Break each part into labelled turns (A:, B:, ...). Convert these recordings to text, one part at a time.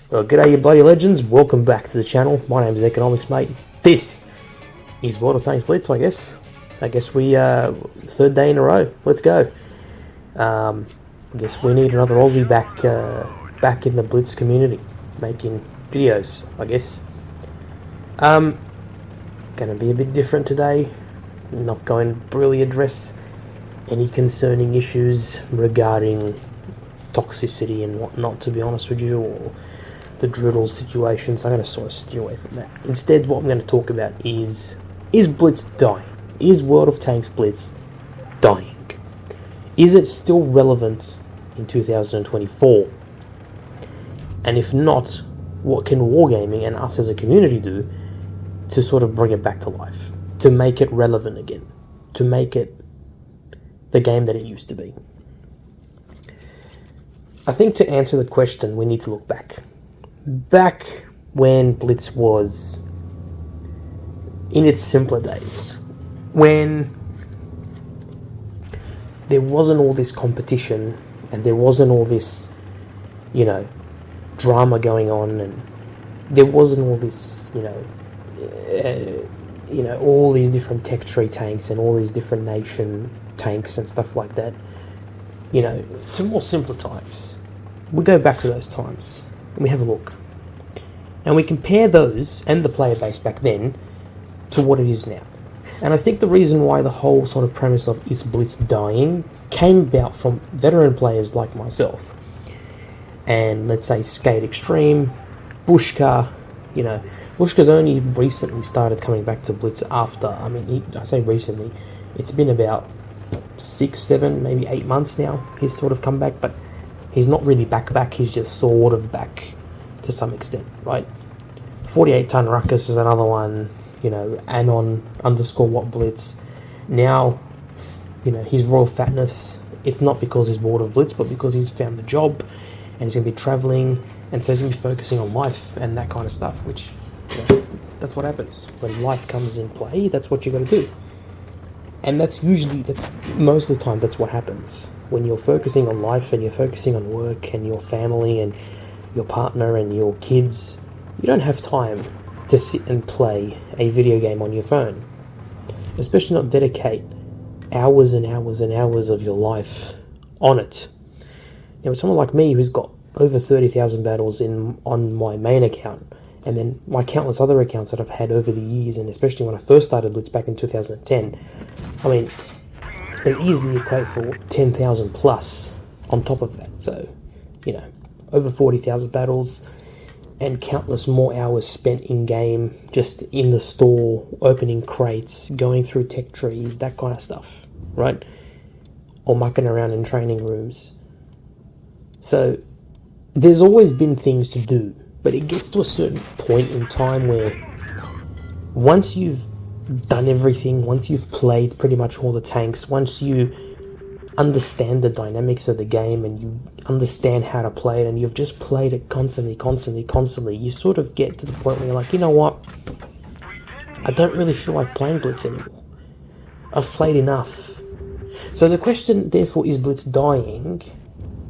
A: Well, g'day you bloody legends, welcome back to the channel. My name is Economics Mate. This is WOT Blitz, I guess. I guess we, third day in a row, let's go. I guess we need another Aussie back in the Blitz community, making videos, I guess. Gonna be a bit different today. Not going to really address any concerning issues regarding toxicity and whatnot, to be honest with you, or the Driddle situation, so I'm going to sort of steer away from that. Instead, what I'm going to talk about is Blitz dying? Is World of Tanks Blitz dying? Is it still relevant in 2024? And if not, what can Wargaming and us as a community do to sort of bring it back to life? To make it relevant again? To make it the game that it used to be? I think to answer the question, we need to look back. Back when Blitz was in its simpler days, when there wasn't all this competition and there wasn't all this, drama going on, and there wasn't all this, all these different tech tree tanks and all these different nation tanks and stuff like that, to more simpler times. We go back to those times and we have a look. And we compare those and the player base back then to what it is now. And I think the reason why the whole sort of premise of is Blitz dying came about from veteran players like myself. And let's say Skate Extreme, Bushka, Bushka's only recently started coming back to Blitz after, I say recently, it's been about 6, 7, maybe 8 months now he's sort of come back, but he's not really back, he's just sort of back to some extent, right? 48 Ton Ruckus is another one, Anon _ WOT Blitz. Now, his Royal Fatness, it's not because he's bored of Blitz, but because he's found a job and he's going to be travelling, and so he's going to be focusing on life and that kind of stuff, which, that's what happens. When life comes in play, that's what you got to do. And that's most of the time, that's what happens. When you're focusing on life and you're focusing on work and your family and your partner and your kids, you don't have time to sit and play a video game on your phone. Especially not dedicate hours and hours and hours of your life on it. Now, with someone like me who's got over 30,000 battles on my main account, and then my countless other accounts that I've had over the years, and especially when I first started Blitz back in 2010, they easily equate for 10,000 plus on top of that. So, over 40,000 battles and countless more hours spent in game, just in the store, opening crates, going through tech trees, that kind of stuff, right? Or mucking around in training rooms. So, there's always been things to do, but it gets to a certain point in time where once you've done everything, once you've played pretty much all the tanks, once you understand the dynamics of the game and you understand how to play it and you've just played it constantly, you sort of get to the point where you're like, you know what, I don't really feel like playing Blitz anymore. I've played enough. So the question, therefore, is Blitz dying,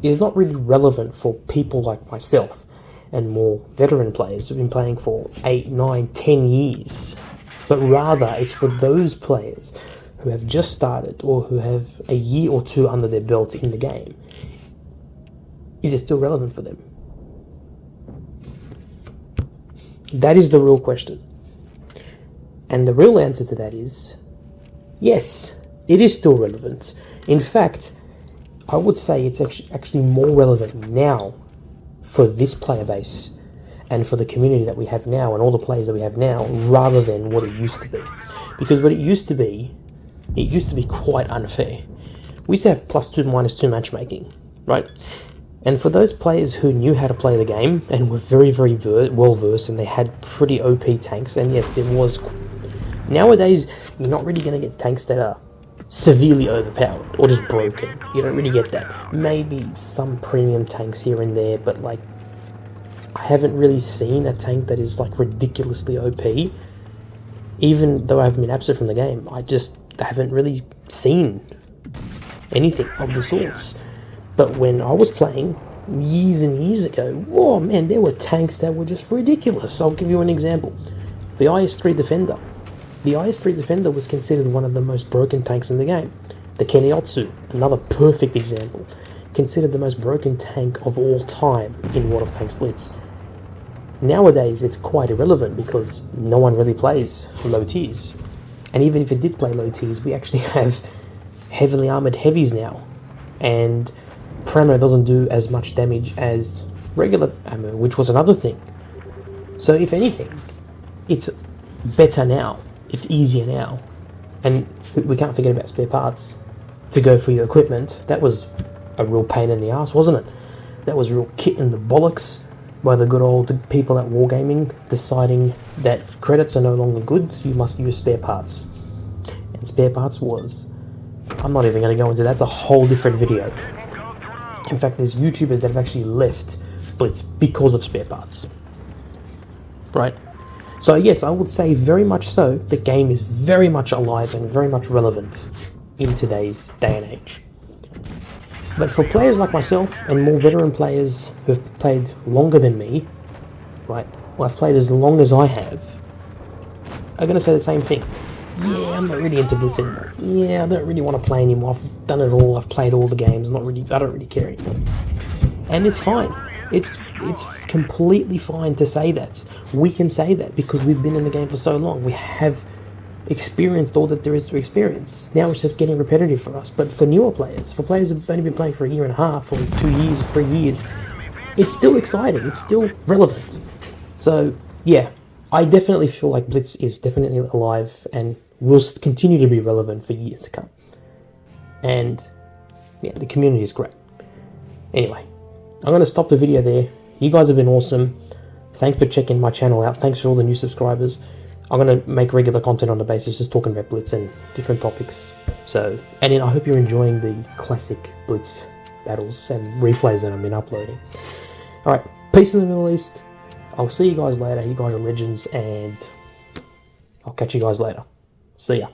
A: is not really relevant for people like myself and more veteran players who've been playing for 8, 9, 10 years. But rather, it's for those players who have just started or who have a year or two under their belt in the game. Is it still relevant for them? That is the real question. And the real answer to that is, yes, it is still relevant. In fact, I would say it's actually more relevant now for this player base and for the community that we have now and all the players that we have now, rather than what it used to be. Because what it used to be quite unfair. We used to have +2, -2 matchmaking, right? And for those players who knew how to play the game and were very, very well-versed, and they had pretty OP tanks, and yes, there was... Nowadays, you're not really going to get tanks that are severely overpowered or just broken. You don't really get that. Maybe some premium tanks here and there, but I haven't really seen a tank that is ridiculously OP. Even though I haven't been absent from the game, I just haven't really seen anything of the sorts. But when I was playing, years and years ago, oh man, there were tanks that were just ridiculous. I'll give you an example. The IS-3 Defender. The IS-3 Defender was considered one of the most broken tanks in the game. The Keniotsu, another perfect example, considered the most broken tank of all time in WOT of Tanks Blitz. Nowadays, it's quite irrelevant because no one really plays low tiers. And even if it did play low tiers, we actually have heavily armored heavies now. And Pramo doesn't do as much damage as regular ammo, which was another thing. So if anything, it's better now. It's easier now. And we can't forget about spare parts to go for your equipment. That was a real pain in the ass, wasn't it? That was real kit in the bollocks by the good old people at Wargaming deciding that credits are no longer good, you must use spare parts. And spare parts was... I'm not even going to go into that, that's a whole different video. In fact, there's YouTubers that have actually left Blitz because of spare parts. Right? So yes, I would say very much so, the game is very much alive and very much relevant in today's day and age. But for players like myself and more veteran players who have played longer than me, right, well, I've played as long as I have, I'm going to say the same thing. Yeah, I'm not really into Blitz anymore. Yeah, I don't really want to play anymore. I've done it all. I've played all the games. I don't really care anymore. And it's fine. It's completely fine to say that. We can say that because we've been in the game for so long. We have experienced all that there is to experience. Now it's just getting repetitive for us. But for newer players, for players who've only been playing for a year and a half or 2 years or 3 years, it's still exciting. It's still relevant. So, yeah, I definitely feel like Blitz is definitely alive and will continue to be relevant for years to come. And yeah, the community is great. Anyway, I'm going to stop the video there. You guys have been awesome. Thanks for checking my channel out. Thanks for all the new subscribers. I'm going to make regular content on the basis, just talking about Blitz and different topics. So, and I hope you're enjoying the classic Blitz battles and replays that I've been uploading. Alright, peace in the Middle East. I'll see you guys later. You guys are legends, and I'll catch you guys later. See ya.